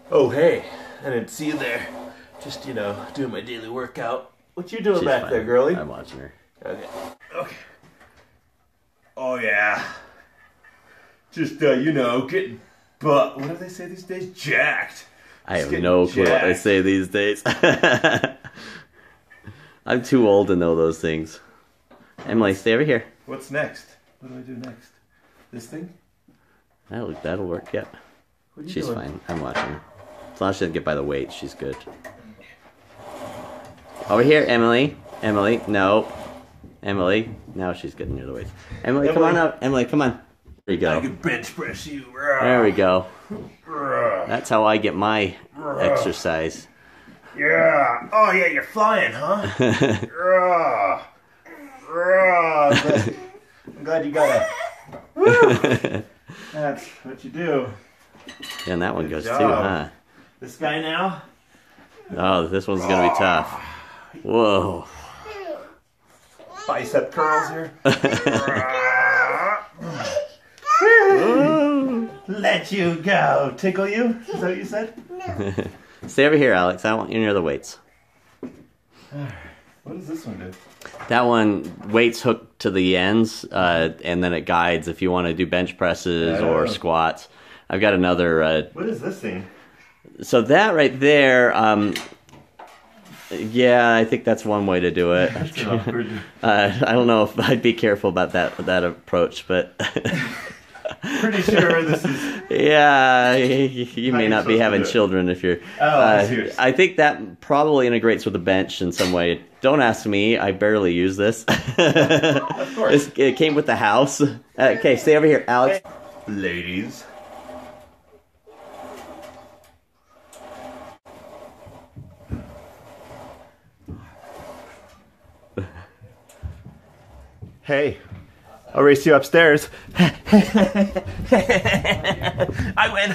Oh, hey, I didn't see you there. Just, you know, doing my daily workout. What you doing back there, girlie? I'm watching her. Okay. Okay. Oh, yeah. Just, you know, getting butt. What do they say these days? Jacked. I have no clue what they say these days. I'm too old to know those things. Emily, stay over here. What's next? What do I do next? This thing? That'll work, yeah. What are you She's doing? fine. I'm watching her. As long as she doesn't get by the weight, she's good. Over here, Emily. Emily, no. Emily, now she's getting near the weights. Emily, come on up. Emily, come on. There you go. I can bench press you. There we go. That's how I get my exercise. Yeah. Oh, yeah, you're flying, huh? I'm glad you got it. That's what you do. And that one goes too, job. huh? This guy now? Oh, this one's gonna be tough. Whoa. Bicep curls here. Let you go. Tickle you? Is that what you said? Stay over here, Alex. I want you near the weights. What does this one do? That one, weights hooked to the ends, and then it guides if you want to do bench presses or squats. I've got another... what is this thing? So that right there, yeah, I think that's one way to do it. I don't know if I'd be careful about that approach, but... Pretty sure this is... Yeah, you may not be having children if you're... I think that probably integrates with the bench in some way. Don't ask me, I barely use this. Of course. It came with the house. Okay, stay over here, Alex. Ladies. Hey, I'll race you upstairs. I win.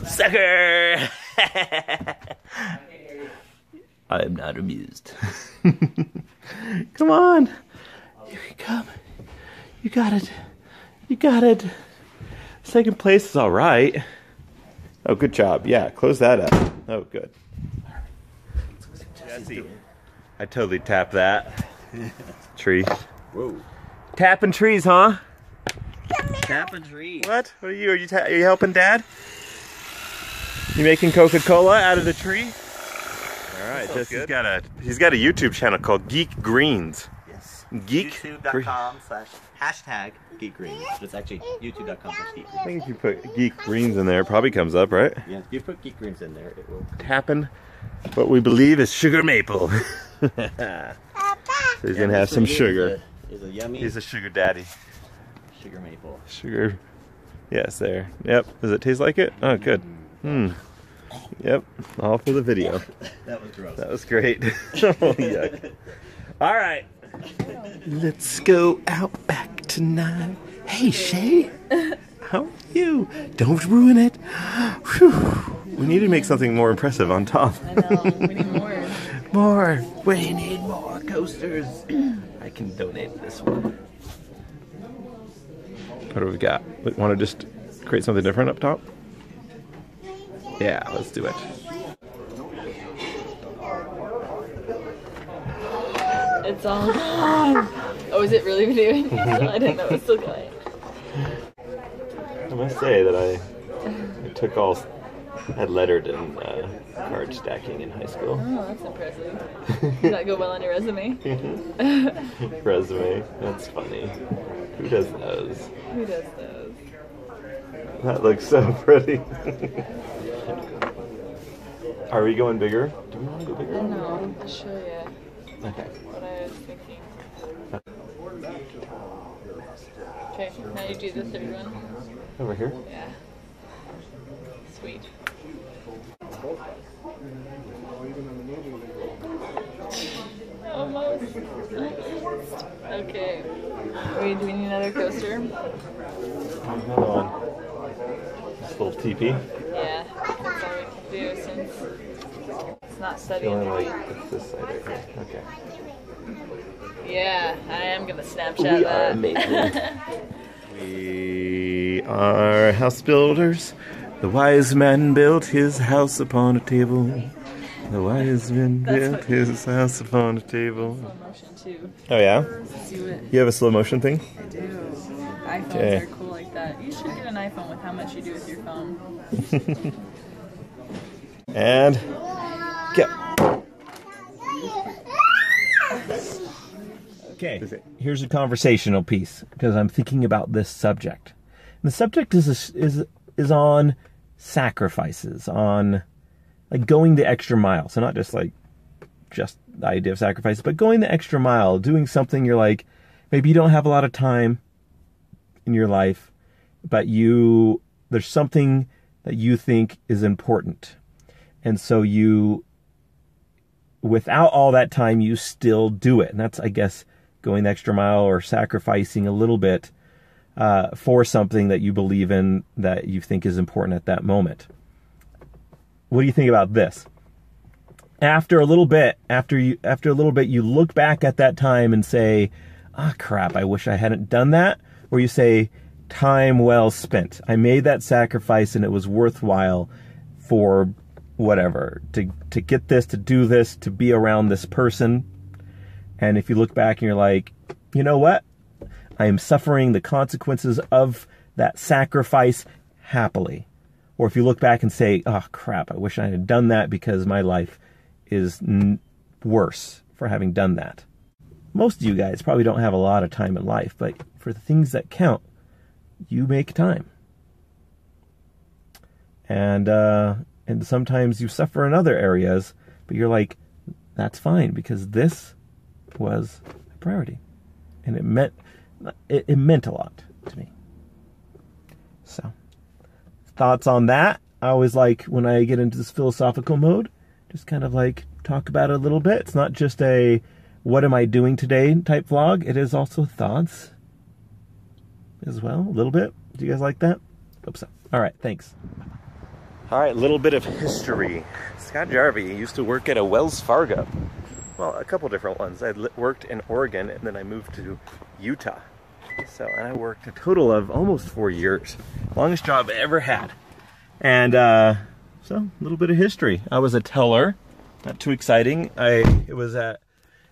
Sucker. I am not amused. Come on. You can come. You got it. You got it. Second place is all right. Oh, good job. Yeah, close that up. Oh, good. Jesse, I totally tapped that. Tree. Whoa. Tapping trees, huh? Tapping trees. What? What are you? Are you helping Dad? You making Coca-Cola out of the tree? All right. He's got a YouTube channel called Geek Greens. Yes. YouTube.com/#GeekGreens. But it's actually YouTube.com/GeekGreens. I think if you put Geek Greens in there, it probably comes up, right? Yeah, if you put Geek Greens in there, it will. Tapping what we believe is sugar maple. So he's gonna have some sugar. Is a yummy. He's a sugar daddy. Sugar maple. Sugar. Yes, there. Yep. Does it taste like it? Oh, good. Yep. All for the video. That was gross. That was great. Oh, yuck. All right. Let's go out back tonight. Hey, Shay. How are you? Don't ruin it. Whew. We need to make something more impressive on top. I know. We need more. More. We need more coasters. I can donate this one. What do we got? Want to just create something different up top? Yeah, let's do it. It's all gone. Oh, is it really doing? I didn't know it was still going. I must say that I took all... I lettered in card stacking in high school. Oh, that's impressive. Did that go well on your resume? Resume. That's funny. Who does those? Who does those? That looks so pretty. Are we going bigger? Do we want to go bigger? No, I'll show you Okay. what I was thinking. Okay, now you do the third one. Over here? Yeah. Sweet. Almost. Okay. Wait, do we need another coaster? Another one. This little teepee. Yeah, that's all we can do since it's not studying. Feeling like it's this side right here. Okay. Yeah, I am gonna Snapchat We that. are amazing. We are house builders. The wise man built his house upon a table. The wise man built his house upon a table. Slow motion too. Oh yeah? Let's do it. You have a slow motion thing? I do. iPhones Okay. are cool like that. You should get an iPhone with how much you do with your phone. And go. Okay, here's a conversational piece because I'm thinking about this subject. And the subject is on sacrifices, on like going the extra mile. So not just like just the idea of sacrifices, but going the extra mile, doing something you're like, maybe you don't have a lot of time in your life, but there's something that you think is important. And so without all that time, you still do it. And that's, I guess, going the extra mile or sacrificing a little bit for something that you believe in, that you think is important at that moment. What do you think about this? After a little bit, you look back at that time and say, crap, I wish I hadn't done that. Or you say, time well spent. I made that sacrifice and it was worthwhile for whatever, to get this, to do this, to be around this person. And if you look back and you're like, you know what? I am suffering the consequences of that sacrifice happily. Or if you look back and say, oh crap, I wish I had done that because my life is worse for having done that. Most of you guys probably don't have a lot of time in life, but for the things that count, you make time. And sometimes you suffer in other areas, but you're like, that's fine because this was a priority. And it meant a lot to me. So, thoughts on that? I always like, when I get into this philosophical mode, just kind of like talk about it a little bit. It's not just a what am I doing today type vlog. It is also thoughts as well, a little bit. Do you guys like that? Hope so. All right, thanks. All right, a little bit of history. Scott Jarvie used to work at a Wells Fargo. Well, a couple different ones. I worked in Oregon, and then I moved to Utah. So I worked a total of almost 4 years. Longest job I ever had. And so, a little bit of history. I was a teller. Not too exciting. It was at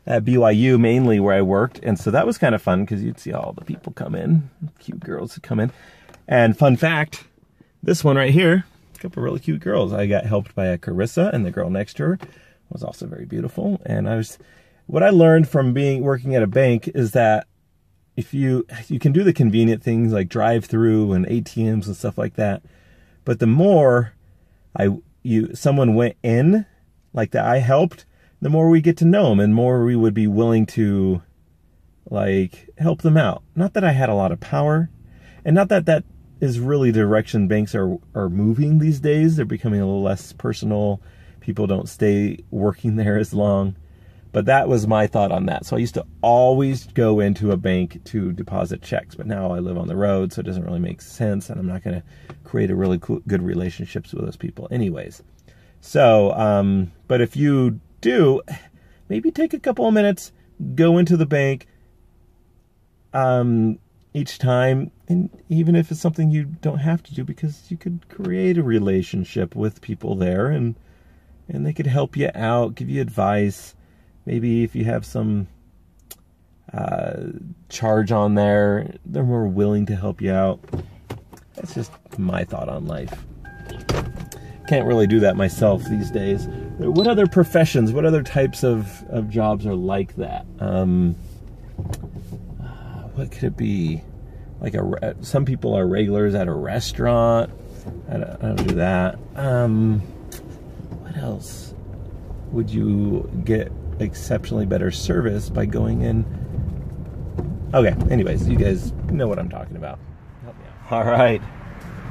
BYU mainly where I worked. And so that was kind of fun because you'd see all the people come in. Cute girls would come in. And fun fact, this one right here, a couple of really cute girls. I got helped by a Carissa, and the girl next to her was also very beautiful. And what I learned from working at a bank is that if you can do the convenient things like drive through and ATMs and stuff like that, but the more someone went in, like that I helped, the more we get to know them and more we would be willing to like help them out. Not that I had a lot of power, and not that that is really the direction banks are moving these days. They're becoming a little less personal. People don't stay working there as long. But that was my thought on that. So I used to always go into a bank to deposit checks. But now I live on the road, so it doesn't really make sense. And I'm not going to create a really good relationships with those people anyways. So, but if you do, maybe take a couple of minutes, go into the bank each time. And even if it's something you don't have to do, because you could create a relationship with people there. And they could help you out, give you advice. Maybe if you have some charge on there, they're more willing to help you out. That's just my thought on life. Can't really do that myself these days. What other professions, what other types of jobs are like that? What could it be? Like some people are regulars at a restaurant. I don't do that. What else? Would you get exceptionally better service by going in? Okay, anyways, you guys know what I'm talking about. Help me out. All right.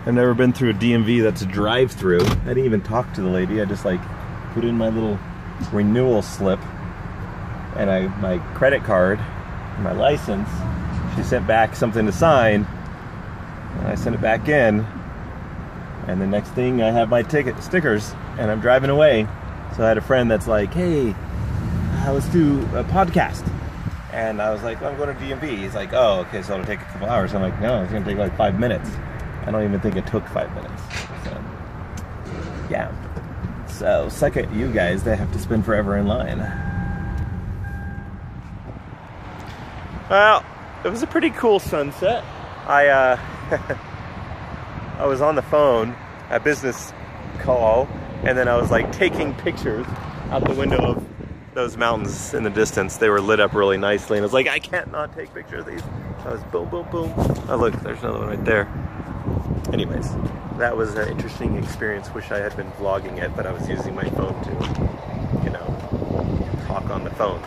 I've never been through a DMV that's a drive-through. I didn't even talk to the lady. I just like put in my little renewal slip and my credit card and my license. She sent back something to sign, and I sent it back in. And the next thing, I have my stickers, and I'm driving away. So I had a friend that's like, hey, let's do a podcast. And I was like, well, I'm going to DMV. He's like, oh, okay, so it'll take a couple hours. I'm like, no, it's going to take like 5 minutes. I don't even think it took 5 minutes. So, yeah. So, suck at you guys. They have to spend forever in line. Well, it was a pretty cool sunset. I was on the phone, a business call, and then I was like taking pictures out the window of those mountains in the distance. They were lit up really nicely, and I was like, I can't not take pictures of these. So I was boom, boom, boom. Oh look, there's another one right there. Anyways, that was an interesting experience. Wish I had been vlogging it, but I was using my phone to, you know, talk on the phone.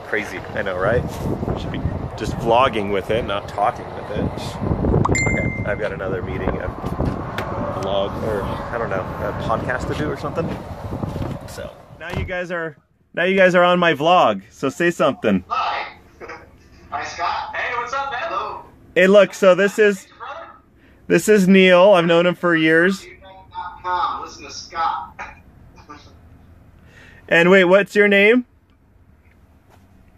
Crazy, I know, right? Should be just vlogging with it, not talking with it. Okay, I've got another meeting, a vlog, or I don't know, a podcast to do or something. So now you guys are on my vlog. So say something. Hi. Hi, Scott. Hey, what's up, man? Hello. Hey, look. So this is Neil. I've known him for years. Listen to Scott. And wait, what's your name?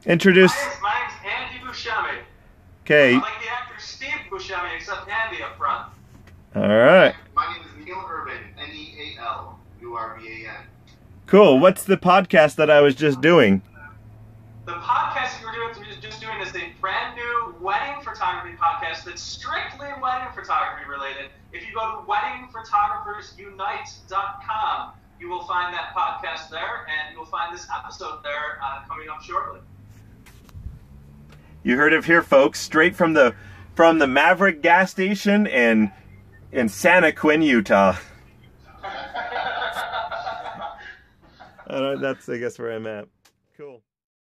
Introduce. My name's Andy Buscemi. Okay. I'm like the actor Steve Buscemi, except Andy up front. All right. My name is Neil Urban. Nealurban. Cool. What's the podcast that I was just doing? The podcast you were just doing is a brand new wedding photography podcast that's strictly wedding photography related. If you go to weddingphotographersunite.com, you will find that podcast there, and you'll find this episode there coming up shortly. You heard it here, folks. Straight from the Maverick gas station in Santa Quinn, Utah. That's, I guess, where I'm at. Cool.